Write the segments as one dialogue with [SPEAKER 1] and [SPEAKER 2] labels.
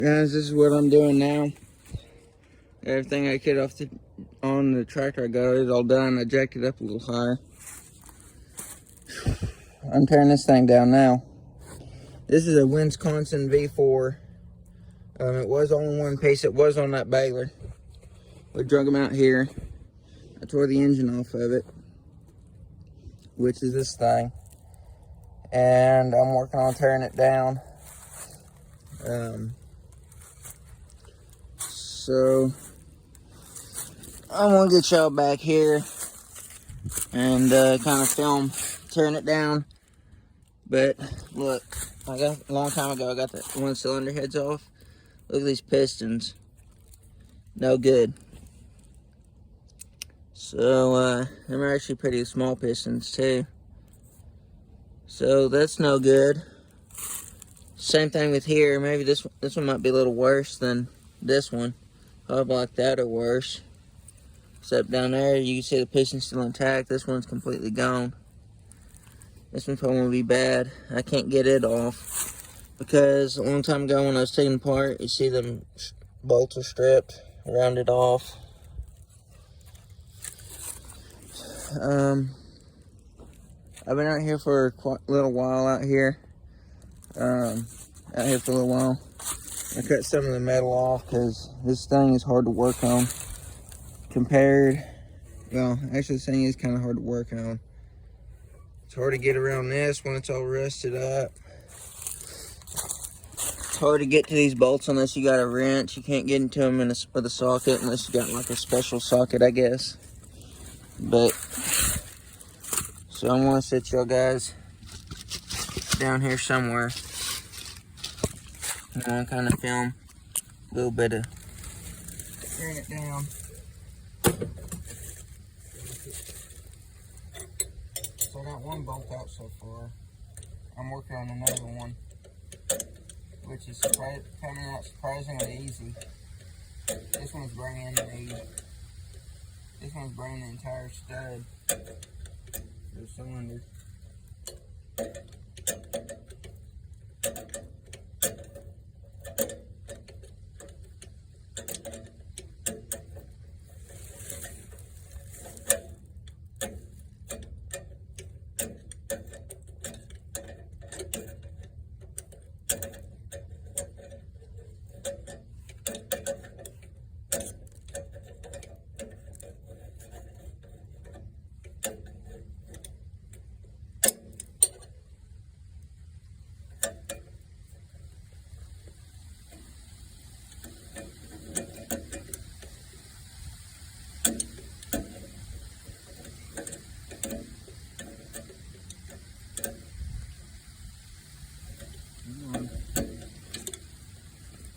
[SPEAKER 1] Guys, this is what I'm doing now. Everything I could on the tractor, I got it all done. I jacked it up a little higher. I'm tearing this thing down now. This is a Wisconsin V4. It was on one piece. It was on that baler. We drug them out here. I tore the engine off of it, which is this thing. And I'm working on tearing it down. So I'm gonna get y'all back here and kind of film tearing it down. But look, I got a long time ago, I got the one cylinder heads off. Look at these pistons. No good. So them are actually pretty small pistons too. So that's no good. Same thing with here. Maybe this one might be a little worse than this one. Probably like that or worse. Except down there, you can see the piston's still intact. This one's completely gone. This one's probably gonna be bad. I can't get it off because a long time ago when I was taking it apart, you see them bolts are stripped, rounded off. I've been out here for quite a little while out here. I cut some of the metal off because this thing is hard to work on. Well, actually this thing is kind of hard to work on. It's hard to get around this when it's all rusted up. It's hard to get to these bolts unless you got a wrench. You can't get into them with a socket unless you got like a special socket, I guess. But, so I'm gonna sit y'all guys down here somewhere. I'm gonna kind of film a little bit of tearing it down. So I got one bolt out so far. I'm working on another one, which is coming out surprisingly easy. This one's bringing the entire stud, the cylinder.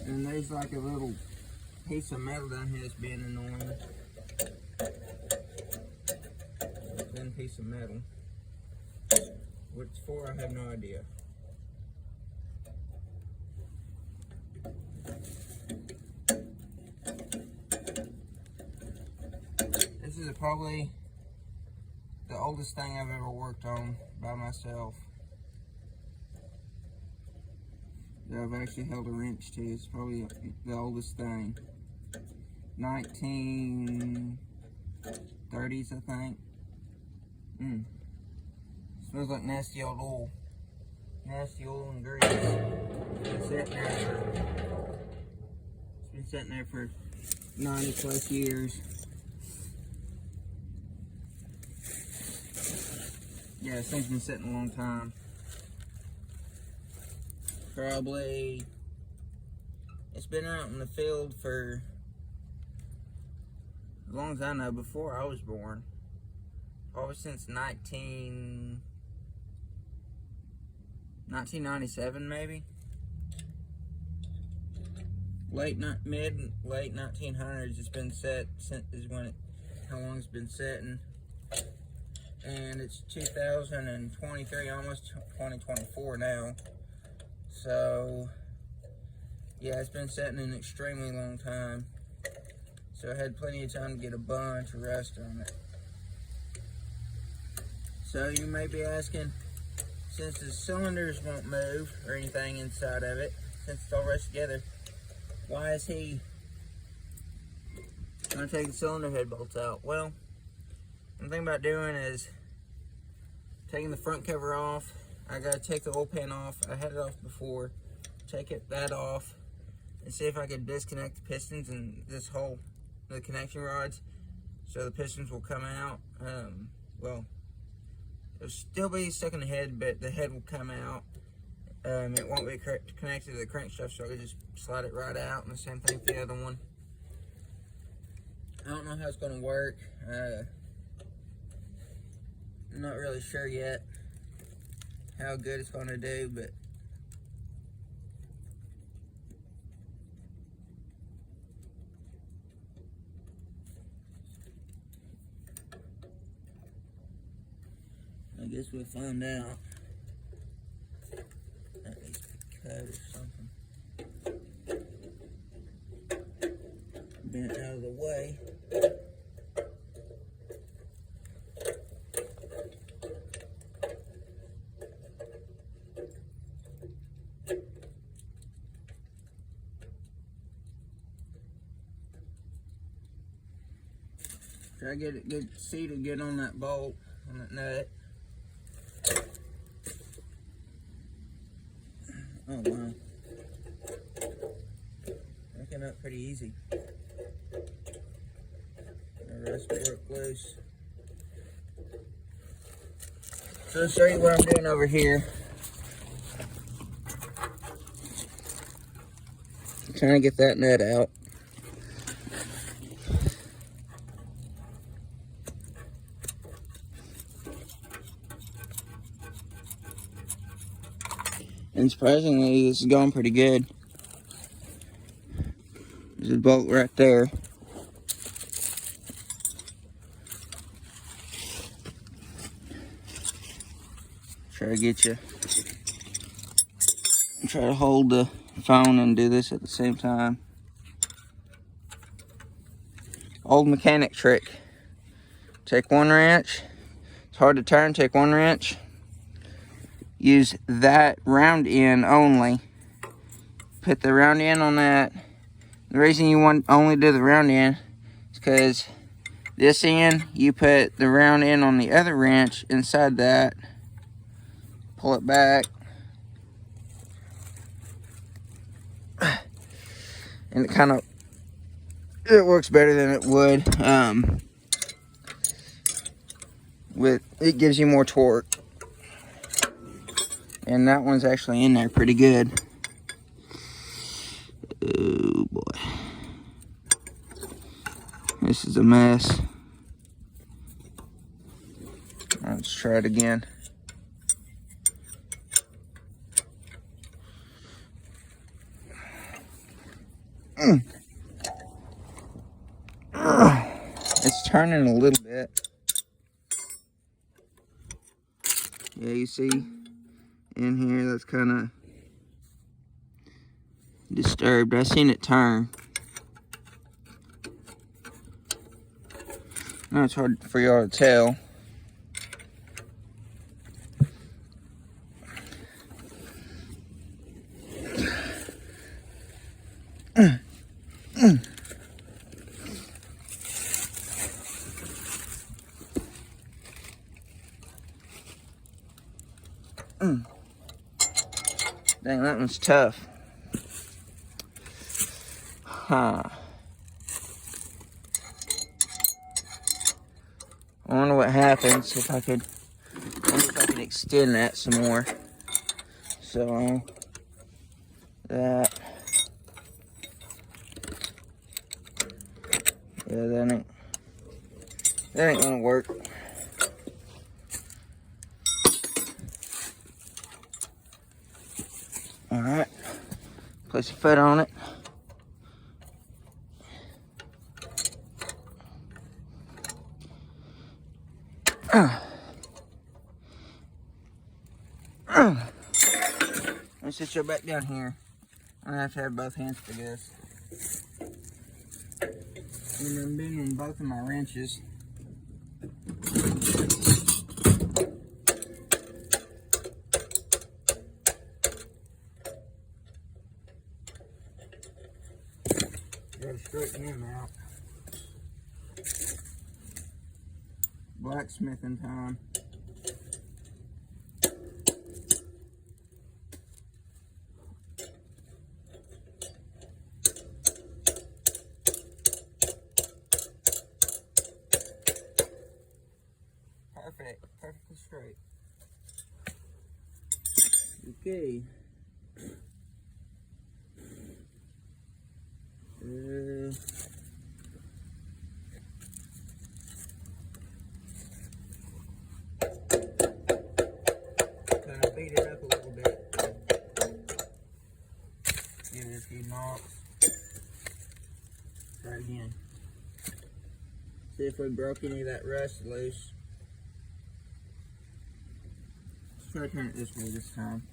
[SPEAKER 1] And there's like a little piece of metal down here that's being annoying. A thin piece of metal. What it's for, I have no idea. This is probably the oldest thing I've ever worked on by myself. That I've actually held a wrench to. It's probably the oldest thing. 1930s, I think. Smells like nasty old oil. Nasty oil and grease. It's been sitting there for 90 plus years. Yeah, this thing's been sitting a long time. Probably, it's been out in the field for as long as I know, before I was born. Probably since 1997 maybe. Late 1900s it's been set, is when how long it's been setting. And it's 2023, almost 2024 now. So, yeah, it's been setting an extremely long time. So I had plenty of time to get a bunch of rust on it. So you may be asking, since the cylinders won't move or anything inside of it, since it's all rusted together, why is he going to take the cylinder head bolts out? Well, one thing about doing is taking the front cover off. I got to take the oil pan off. I had it off before. Take that off and see if I can disconnect the pistons and this whole, the connection rods, so the pistons will come out. Well, it'll still be stuck in the head, but the head will come out. It won't be connected to the crankshaft, so I can just slide it right out. And the same thing with the other one. I don't know how it's going to work. I'm not really sure yet how good it's going to do, but I guess we'll find out. That needs to be cut or something. Bent out of the way. Try to get it good, see to get on that bolt, on that nut. Oh wow. That came out pretty easy. The rest broke loose. So I'll show you what I'm doing over here. I'm trying to get that nut out. And surprisingly, this is going pretty good. There's a bolt right there. Try to get you. Try to hold the phone and do this at the same time. Old mechanic trick. Take one wrench. It's hard to turn. Take one wrench. Use that round end only. Put the round end on that. The reason you want only do the round end is because this end, you put the round end on the other wrench inside that. Pull it back. And it works better than it would. It gives you more torque. And that one's actually in there pretty good. Oh boy. This is a mess. Let's try it again. It's turning a little bit. Yeah, you see in here, that's kind of disturbed. I seen it turn. Now it's hard for y'all to tell. Dang, that one's tough. Huh. I wonder what happens if I could extend that some more. So that, yeah, that ain't gonna work. All right, place your foot on it. Let me sit you back down here. I'm gonna have to have both hands for this. And I'm bending both of my wrenches. Gotta straighten him out. Blacksmithing time. Perfect. Perfectly straight. Okay. Kind of beat it up a little bit. Give it a few knocks. Try again. See if we broke any of that rust loose. Let's try to turn it this way this time.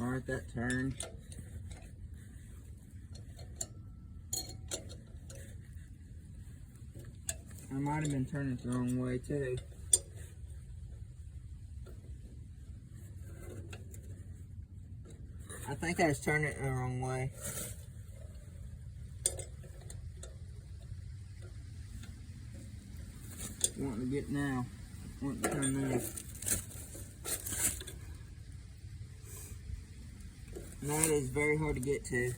[SPEAKER 1] Alright, that turned. I might have been turning it the wrong way too. I think I was turning it the wrong way. Wanting to get now. Wanting to turn this. And that is very hard to get to.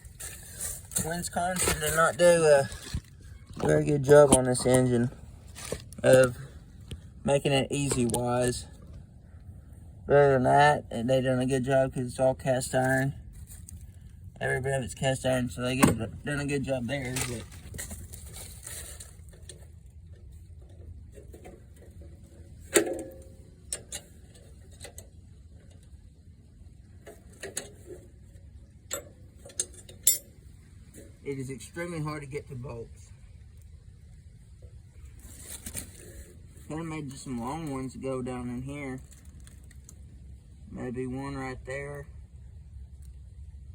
[SPEAKER 1] Wisconsin did not do a very good job on this engine of making it easy wise. But other than that, they done a good job because it's all cast iron. Every bit of it's cast iron, so they done a good job there. But it is extremely hard to get to bolts. Kind of made just some long ones go down in here. Maybe one right there.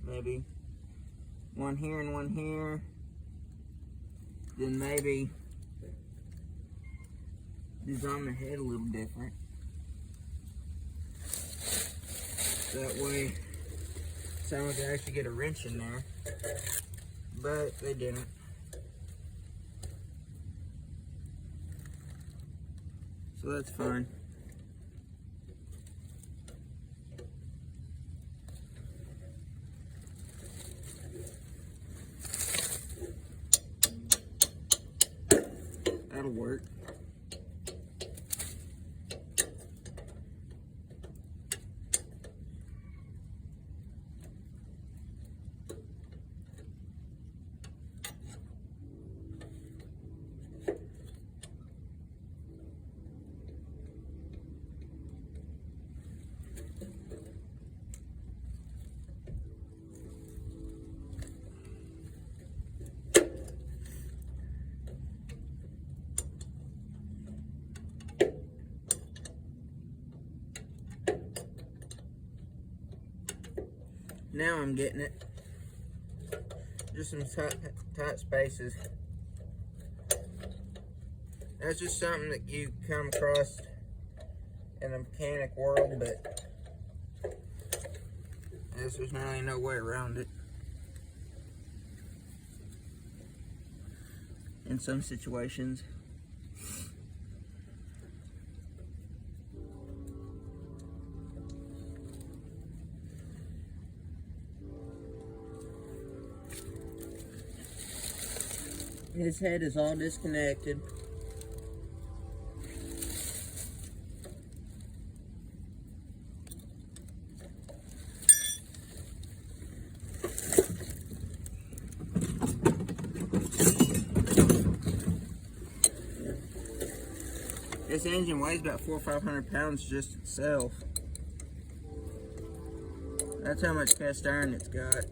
[SPEAKER 1] Maybe one here and one here. Then maybe design the head a little different. That way, someone could actually get a wrench in there. But they didn't. So that's fine. That'll work. Now I'm getting it. Just some tight spaces. That's just something that you come across in the mechanic world, but I guess there's not really no way around it. In some situations. His head is all disconnected. This engine weighs about 400 or 500 pounds just itself. That's how much cast iron it's got.